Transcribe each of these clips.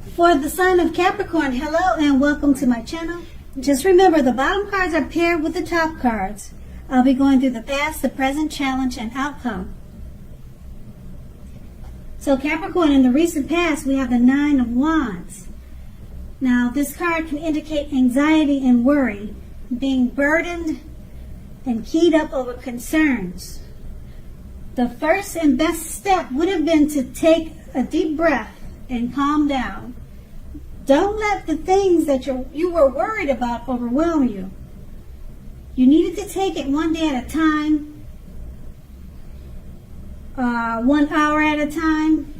For the sign of Capricorn, hello and welcome to my channel. Just remember, the bottom cards are paired with the top cards. I'll be going through the past, the present, challenge, and outcome. So Capricorn, in the recent past, we have the Nine of Wands. Now, this card can indicate anxiety and worry, being burdened and keyed up over concerns. The first and best step would have been to take a deep breath and calm down. Don't let the things that you were worried about overwhelm you. You needed to take it one day at a time, 1 hour at a time,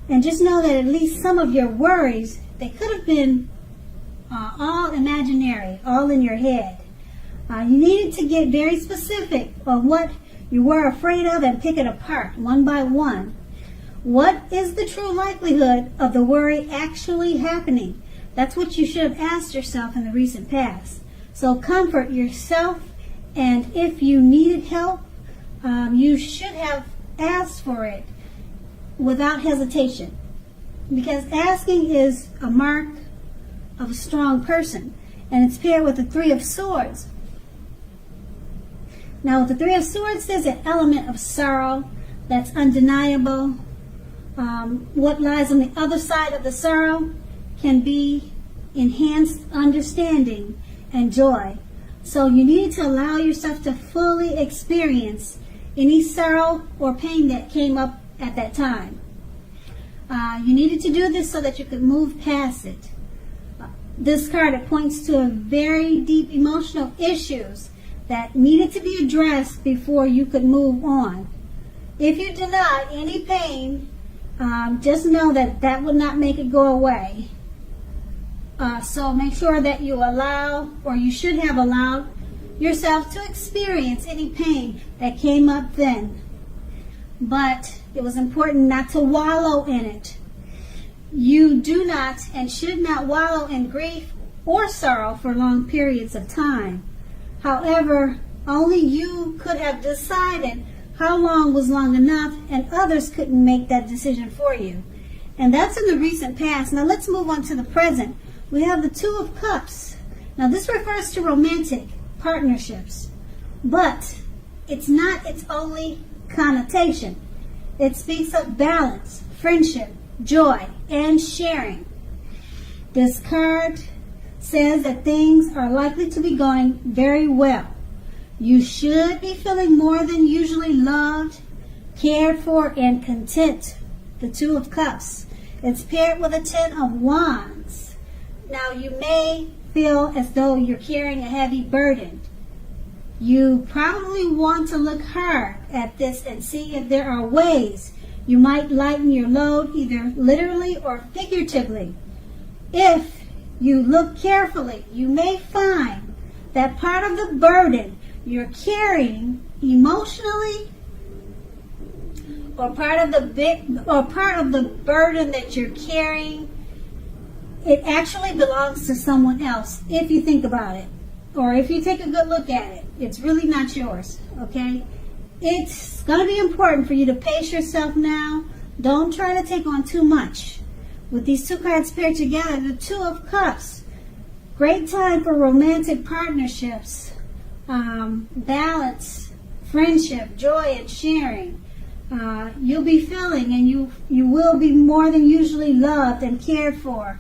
and just know that at least some of your worries, they could have been all imaginary, all in your head. You needed to get very specific on what you were afraid of and pick it apart one by one. What is the true likelihood of the worry actually happening? That's what you should have asked yourself in the recent past. So comfort yourself, and if you needed help, you should have asked for it without hesitation. Because asking is a mark of a strong person, and it's paired with the Three of Swords. Now, with the Three of Swords, there's an element of sorrow that's undeniable. What lies on the other side of the sorrow can be enhanced understanding and joy. So you need to allow yourself to fully experience any sorrow or pain that came up at that time. You needed to do this so that you could move past it. This card, it points to a very deep emotional issues that needed to be addressed before you could move on. If you deny any pain, just know that that would not make it go away. So make sure that you allow, or you should have allowed, yourself to experience any pain that came up then. But it was important not to wallow in it. You do not and should not wallow in grief or sorrow for long periods of time. However, only you could have decided how long was long enough, and others couldn't make that decision for you. And that's in the recent past. Now let's move on to the present. We have the Two of Cups. Now this refers to romantic partnerships, but it's not its only connotation. It speaks of balance, friendship, joy, and sharing. This card says that things are likely to be going very well. You should be feeling more than usually loved, cared for, and content. The Two of Cups. It's paired with a Ten of Wands. Now you may feel as though you're carrying a heavy burden. You probably want to look hard at this and see if there are ways you might lighten your load, either literally or figuratively. If you look carefully, you may find that part of the burden you're carrying emotionally, or part of the burden that you're carrying, it actually belongs to someone else. If you think about it, or if you take a good look at it, it's really not yours. Okay, it's going to be important for you to pace yourself now. Don't try to take on too much. With these two cards paired together, the Two of Cups, great time for romantic partnerships. Balance, friendship, joy, and sharing. You'll be feeling, and you will be more than usually loved and cared for.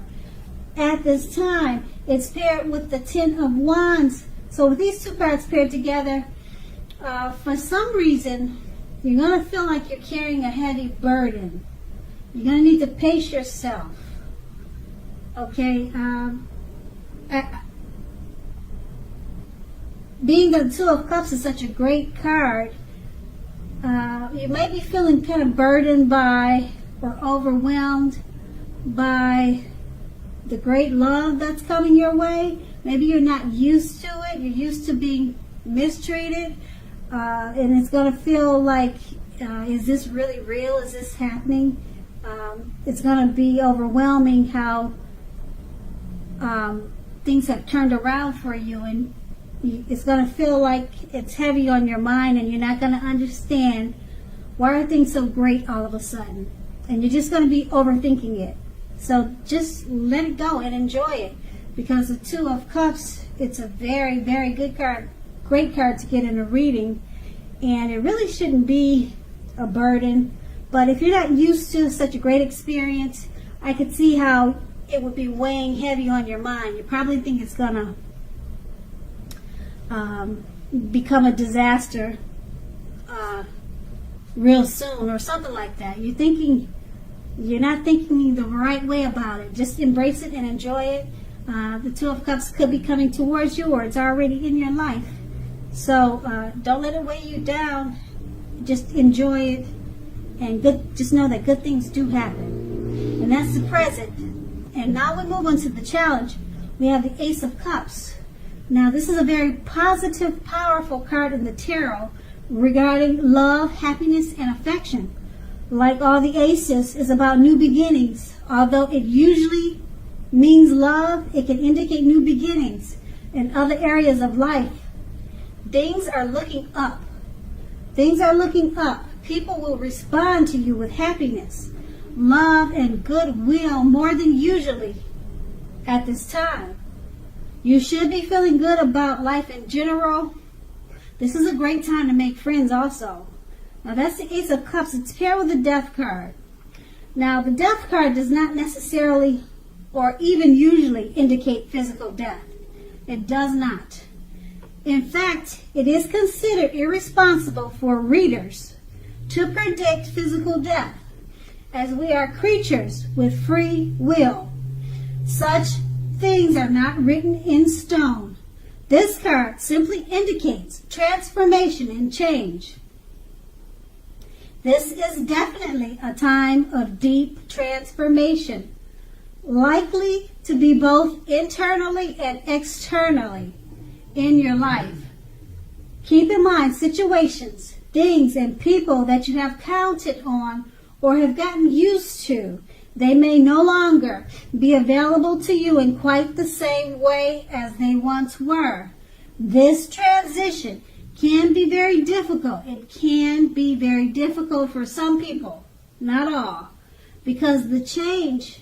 At this time, it's paired with the Ten of Wands. So with these two cards paired together, for some reason, you're going to feel like you're carrying a heavy burden. You're going to need to pace yourself. Okay? Being the Two of Cups is such a great card, you might be feeling kind of burdened by or overwhelmed by the great love that's coming your way. Maybe you're not used to it. You're used to being mistreated, and it's going to feel like, is this really real? Is this happening? It's going to be overwhelming how things have turned around for you, and it's going to feel like it's heavy on your mind, and you're not going to understand why are things so great all of a sudden, and you're just going to be overthinking it. So just let it go and enjoy it, because the Two of Cups, it's a very, very good card, great card to get in a reading, and it really shouldn't be a burden. But if you're not used to such a great experience, I could see how it would be weighing heavy on your mind. You probably think it's gonna become a disaster real soon or something like that. You're not thinking the right way about it. Just embrace it and enjoy it. The Two of Cups could be coming towards you, or it's already in your life. So don't let it weigh you down. Just enjoy it, and just know that good things do happen. And that's the present. And now we move on to the challenge. We have the Ace of Cups. Now this is a very positive, powerful card in the tarot regarding love, happiness, and affection. Like all the aces, is about new beginnings. Although it usually means love, it can indicate new beginnings in other areas of life. Things are looking up. Things are looking up. People will respond to you with happiness, love, and goodwill more than usually at this time. You should be feeling good about life in general. This is a great time to make friends also. Now that's the Ace of Cups. It's paired with the Death card. Now the Death card does not necessarily or even usually indicate physical death. It does not. In fact, it is considered irresponsible for readers to predict physical death, as we are creatures with free will. Such things are not written in stone. This card simply indicates transformation and change. This is definitely a time of deep transformation, likely to be both internally and externally in your life. Keep in mind situations, things, and people that you have counted on or have gotten used to. They may no longer be available to you in quite the same way as they once were. This transition can be very difficult. It can be very difficult for some people, not all, because the change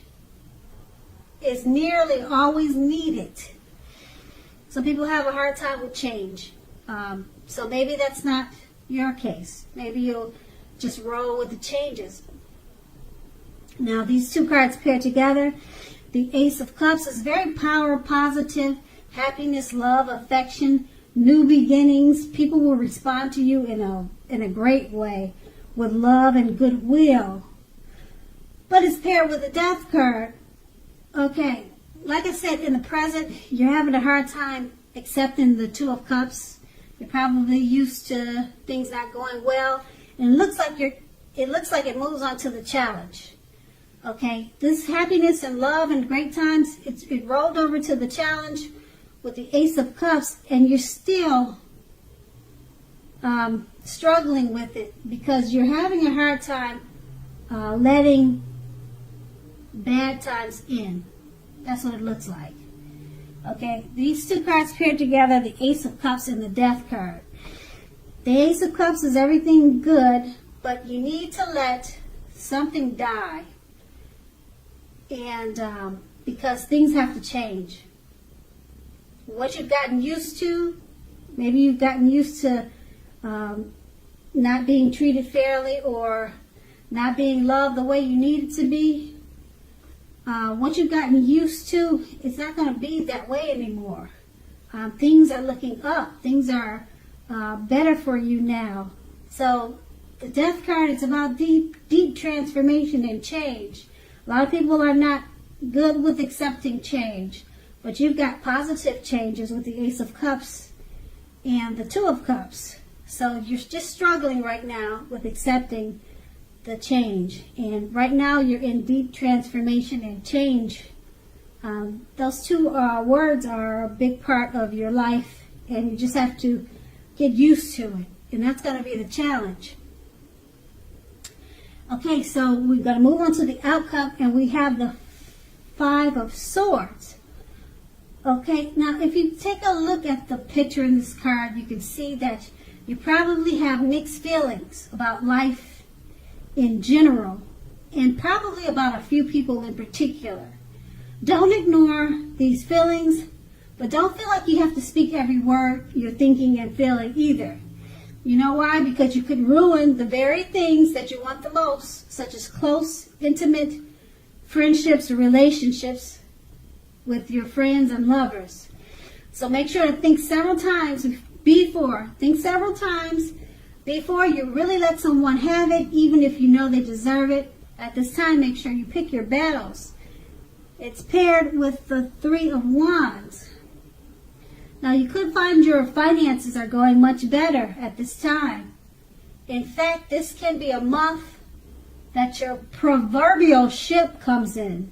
is nearly always needed. Some people have a hard time with change. So maybe that's not your case. Maybe you'll just roll with the changes. Now these two cards paired together, the Ace of Cups is very power positive, happiness, love, affection, new beginnings. People will respond to you in a great way with love and goodwill. But it's paired with the Death card. Okay, like I said, in the present, you're having a hard time accepting the Two of Cups. You're probably used to things not going well, and it looks like it moves on to the challenge. Okay, this happiness and love and great times, it rolled over to the challenge with the Ace of Cups, and you're still struggling with it because you're having a hard time letting bad times in. That's what it looks like. Okay, these two cards paired together, the Ace of Cups and the Death card. The Ace of Cups is everything good, but you need to let something die. And because things have to change. What you've gotten used to, maybe you've gotten used to not being treated fairly or not being loved the way you need it to be. What you've gotten used to, it's not going to be that way anymore. Things are looking up. Things are better for you now. So the Death card is about deep transformation and change. A lot of people are not good with accepting change, but you've got positive changes with the Ace of Cups and the Two of Cups. So you're just struggling right now with accepting the change. And right now you're in deep transformation and change. Those two words are a big part of your life, and you just have to get used to it. And that's going to be the challenge. Okay, so we're going to move on to the outcome, and we have the Five of Swords. Okay, now if you take a look at the picture in this card, you can see that you probably have mixed feelings about life in general, and probably about a few people in particular. Don't ignore these feelings, but don't feel like you have to speak every word you're thinking and feeling either. You know why? Because you could ruin the very things that you want the most, such as close, intimate friendships or relationships with your friends and lovers. So make sure to think several times before you really let someone have it, even if you know they deserve it. At this time, make sure you pick your battles. It's paired with the Three of Wands. Now, you could find your finances are going much better at this time. In fact, this can be a month that your proverbial ship comes in.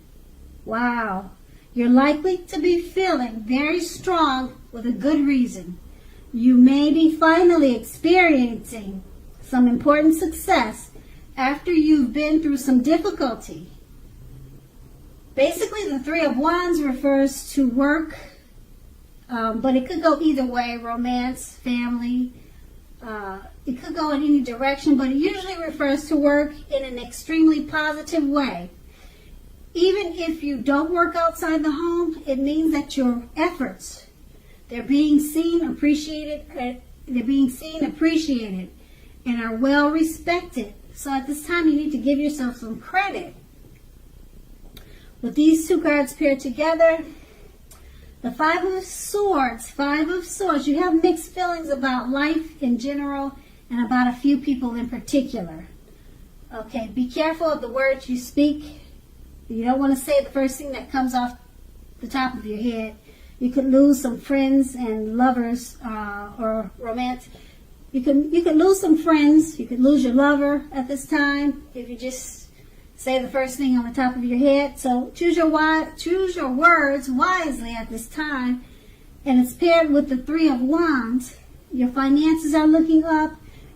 Wow. You're likely to be feeling very strong with a good reason. You may be finally experiencing some important success after you've been through some difficulty. Basically, the Three of Wands refers to work, but it could go either way, romance, family. It could go in any direction, but it usually refers to work in an extremely positive way. Even if you don't work outside the home, it means that your efforts, they're being seen, appreciated, and are well respected. So at this time, you need to give yourself some credit. With these two cards paired together, the Five of Swords, you have mixed feelings about life in general and about a few people in particular. Okay, be careful of the words you speak. You don't want to say the first thing that comes off the top of your head. You could lose some friends and lovers or romance. You could lose some friends. You could lose your lover at this time if you just say the first thing on the top of your head. So choose your words wisely at this time. And it's paired with the Three of Wands. Your finances are looking up.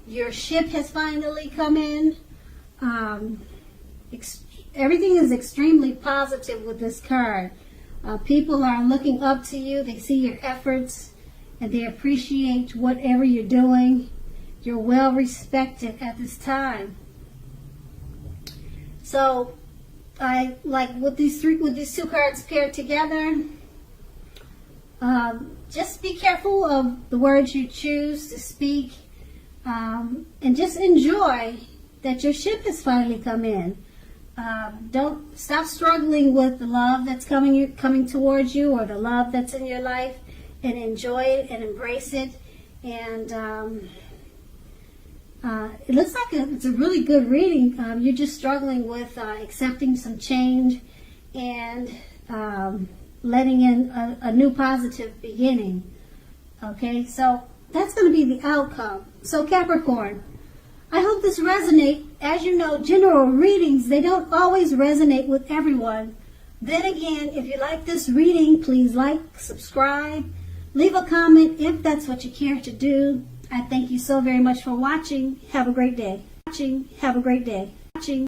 Your ship has finally come in. Everything is extremely positive with this card. People are looking up to you. They see your efforts and they appreciate whatever you're doing. You're well respected at this time. So, I like with these two cards paired together. Just be careful of the words you choose to speak, and just enjoy that your ship has finally come in. Don't stop struggling with the love that's coming towards you, or the love that's in your life, and enjoy it and embrace it. And it looks like it's a really good reading. You're just struggling with accepting some change and letting in a new positive beginning. Okay, so that's going to be the outcome. So Capricorn, I hope this resonates. As you know, general readings, they don't always resonate with everyone. Then again, if you like this reading, please like, subscribe, leave a comment if that's what you care to do. I thank you so very much for watching. Have a great day.